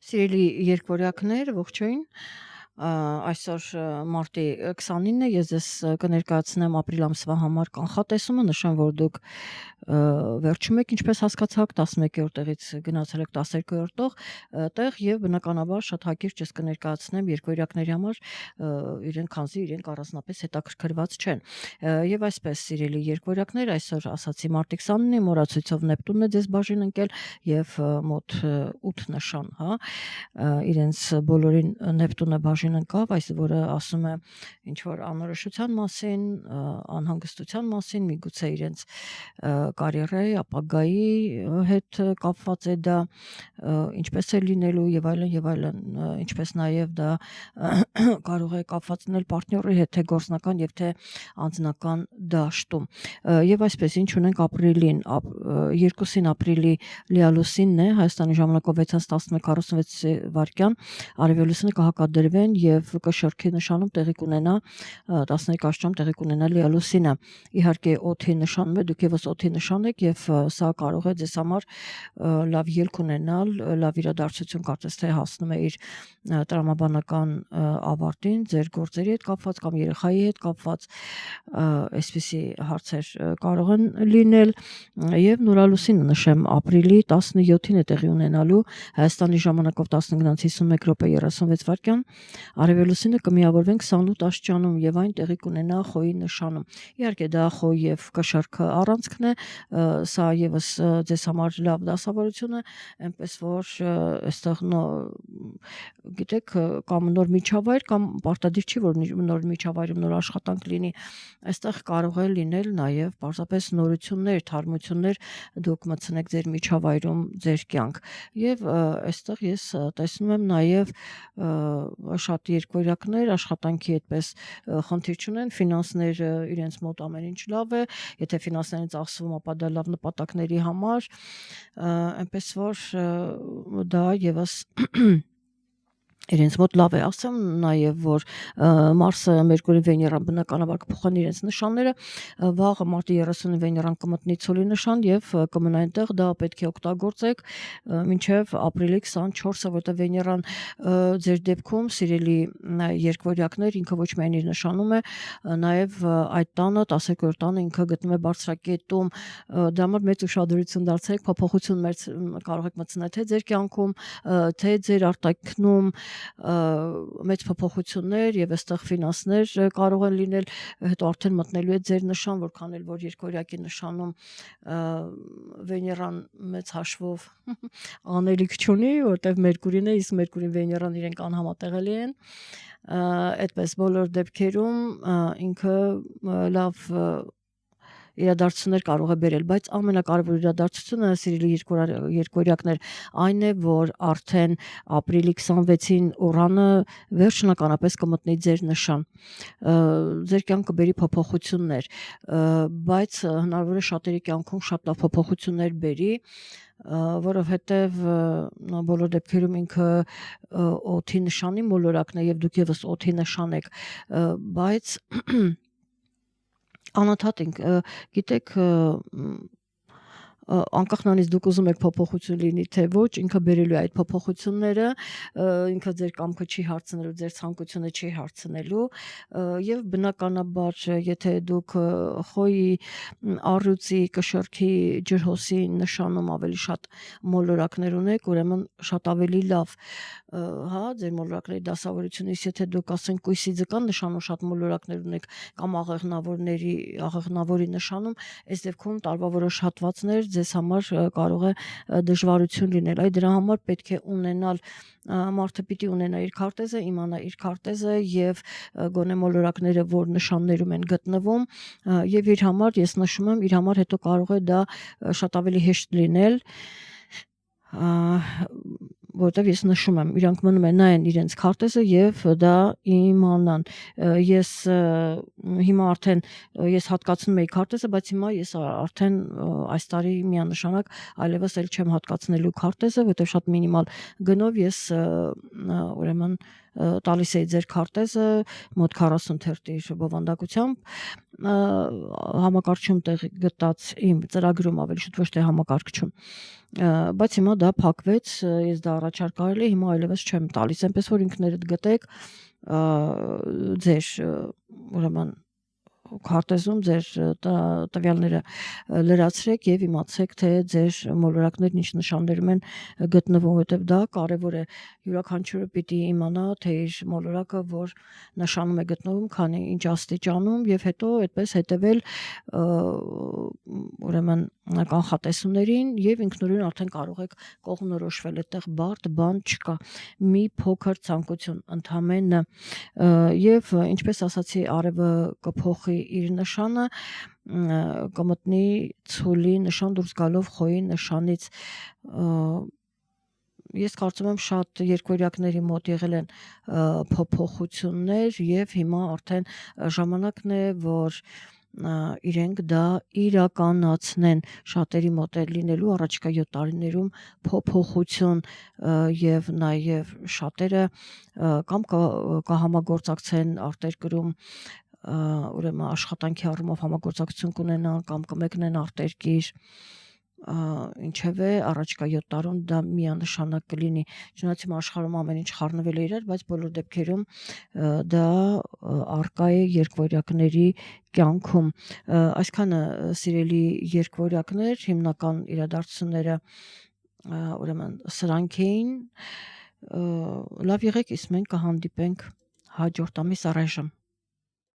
Սիրելի երկվորյակներ, ողջույն։ Այսօր մարտի 29-ն է, ես ձեզ կներկայացնեմ ապրիլ ամսվա համար կանխատեսումը, նշեմ, որ դուք վերջում եք, ինչպես հասկացաք, 11-րդ տեղից գնացել եք 12-րդ տեղ եւ բնականաբար շատ հակիրճ ես կներկայացնեմ երկվորյակների համար, քանզի իրենք առանձնապես հետաքրքրված չեն։ Եվ այսպես, սիրելի երկվորյակներ, այսօր ասացի մարտի 29-ին մորացույցով Նեպտունն է ձեզ բաժին ընկել եւ մոտ 8 նշան, հա, իրենց բոլորին Նեպտունը բաժին ընկավ, այս որը ասում է ինչ որ անորոշության մասին, անհանգստության մասին, միգուցե իրենց կարիերայի, ապագայի հետ կապված է դա, ինչպես է լինելու եւ այլն, ինչպես նաեւ դա կարող է կապված լինել պարտների հետ, թե գործնական եւ թե անձնական դաշտում։ Եվ այսպես ինչ ունենք ապրիլին, 2 ապրիլի լիալուսինն է, Հայաստանի ժամանակով 6:11:46 արևելուսինը կհակադրվեն եւ կշրքի նշանում տեղի կունենա 12 տեղի կունենա լիալուսինը։ Իհարկե օդի նշանում է, դուք եւս օդի նշան եք եւ սա կարող է ձեզ համար լավ ելք ունենալ, լավ իրադարձություն կարծես թե հասնում է իր տրամաբանական ավարտին, ձեր գործերի հետ կապված կամ երեխայի հետ կապված այսպիսի հարցեր կարող են լինել եւ նորալուսինը նշեմ ապրիլի 17-ին է տեղի ունենալու Հայաստանի ժամանակով 11:51:36 արևելուսինը կմիավորվեն 28 աստիճանում եւ այն տեղի կունենա խոյի նշանում։ Իհարկե դա խոյ եւ կշարքը առանցքն է, սա եւս ձեզ համար լավ դասավորություն է, այնպես որ այստեղ գիտեք կամ նոր միջավայր կամ պարտադիր չի որ նոր միջավայրում նոր աշխատանք լինի, այստեղ կարող է լինել նաեւ պարզապես նորություններ, թարմություններ դուք մտցնեք ձեր միջավայրում ձեր կյանք եւ այստեղ ես տեսնում եմ նաեւ շատ երկվորյակներ աշխատանքի այդպես խնդիր չունեն, ֆինանսները իրենց մոտ ամեն ինչ լավ է, եթե ֆինանսներին ծախսվում, ապա դա լավ նպատակների համար, այնպես որ դա եւս իրենց մոտ լավ է, ասեմ նաև, որ Մարսը, Մերկուրին, Վեներան բնականաբար կփոխեն իրենց նշանները, վաղը մարտի 30-ին Վեներան կմտնի ցոլի նշան եւ կմնա այնտեղ, դա պետք է օգտագործեք մինչեւ ապրիլի 24-ը, որտեղ Վեներան ձեր դեպքում, սիրելի երկվորյակներ, ինքը ոչ միայն իր նշանում է, նաև այդ տանը, 12-րդ տանը ինքը գտնվում է բարձրակետում, դա համար մեծ ուշադրություն դարձրեք, փոփոխություն կարող եք մտցնել թե ձեր կյանքում, թե ձեր արտաքնում մեծ փոփոխություններ եւ այստեղ ֆինանսներ կարող են լինել, հետո արդեն մտնելու է ձեր նշան, որքան էլ որ երկվորյակի նշանում Վեներան մեծ հաշվով անելիք չունի, որտեղ Մերկուրին է, իսկ Մերկուրին Վեներան իրենք անհամատեղելի են, այդպես բոլոր դեպքերում ինքը լավ իրադարձություններ կարող է բերել, բայց ամենակարևոր իրադարձությունը, սիրելի երկվորյակներ, այն է, որ արդեն ապրիլի 26-ին Ուրանը վերջնականապես կմտնի ձեր նշան, ձեր կյանք կբերի փոփոխություններ, բայց հնարավոր է շատերի կյանքում շատ լավ փոփոխություններ բերի, որովհետև բոլոր դեպքերում ինքը օդի նշանի մոլորակն է եւ դուք եւս օդի նշան եք, բայց անընդհատ գիտեք անկախ նրանից դուք ուզում եք փոփոխություն լինի թե ոչ, ինքը բերելու է այդ փոփոխությունները, ինքը ձեր կամքը չի հարցնելու, ձեր ցանկությունը չի հարցնելու եւ բնականաբար եթե դուք խոյի, առյուծի, կշռքի, ջրհոսի նշանում ավելի շատ մոլորակներ ունեք, ուրեմն շատ ավելի լավ, հա, ձեր մոլորակների դասավորությունից, եթե դուք ասենք կույսի ձկան նշանում շատ մոլորակներ ունեք կամ աղեղնավորի նշանում, այս դեպքում տարվա որոշ հատվածներ ձեզ համար կարող է դժվարություն լինել, այդ դրա համար պետք է ունենալ մարդը պիտի ունենա իր քարտեզը, իմանա իր քարտեզը եւ գոնե մոլորակները, որ նշաններում են գտնվում եւ իր համար, ես նշում եմ, իր համար հետո կարող է դա շատ ավելի հեշտ լինել, որտեվ ես նշում եմ, իրանք մնում են նայեն իրենց քարտեզը եւ դա իմանան, ես հիմա արդեն ես հատկացնում էի քարտեզը, բայց հիմա ես արդեն այս տարի միանշանակ այլևս էլ չեմ հատկացնելու քարտեզը, որտեղ շատ մինիմալ գնով ես ուրեմն տալիս էի ձեր քարտեզը մոտ 40 թերթի բովանդակությամբ համակարգչում տեղ գտած իմ ծրագրում ավելի շուտ ոչ թե համակարգչում, բայց հիմա դա փակվեց, ես դա առաջարկել էի, հիմա այլևս չեմ տալիս, այնպես որ ինքներդ գտեք ձեր ուրեմն քարտեզում ձեր տվյալները լրացրեք եւ իմացեք թե ձեր մոլորակներն ինչ նշաններում են գտնվում, որովհետեւ դա կարեւոր է, յուրաքանչյուրը պիտի իմանա թե իր մոլորակը որ նշանում է գտնվում, քանի ինչ աստիճանում եւ հետո այդպես հետեւել ուրեմն կանխատեսումներին եւ ինքնուրույն արդեն կարող եք կողմնորոշվել, այդտեղ բարդ բան չկա, մի փոքր ցանկություն ընդհանրապես եւ ինչպես ասացի, արևը կփոխի իր նշանը, կմտնի ցուլի նշան դուրս գալով խոյի նշանից, ես կարծում եմ շատ երկվորյակների մոտ եղել են փոփոխություններ եւ հիմա արդեն ժամանակն է, որ իրենք դա իրականացնեն, շատերի մոտ է լինելու առաջիկա 7 տարիներում փոփոխություն եւ նաեւ շատերը կամ կհամագործակցեն արտերկրում ուրեմն աշխատանքի առումով համագործակցություն կունենան կամ կմեկնեն արտերկիր, ինչևէ առաջիկա 7 տարում դա միանշանակ կլինի, չնայած հիմա աշխարհում ամեն ինչ խառնվել է իրար, բայց բոլոր դեպքերում դա արկա է երկվորյակների կյանքում, այսքանը սիրելի երկվորյակներ, հիմնական իրադարձությունները ուրեմն սրանք էին, լավ եղեք, իսկ մենք կհանդիպենք հաջորդ ամիս առայժմ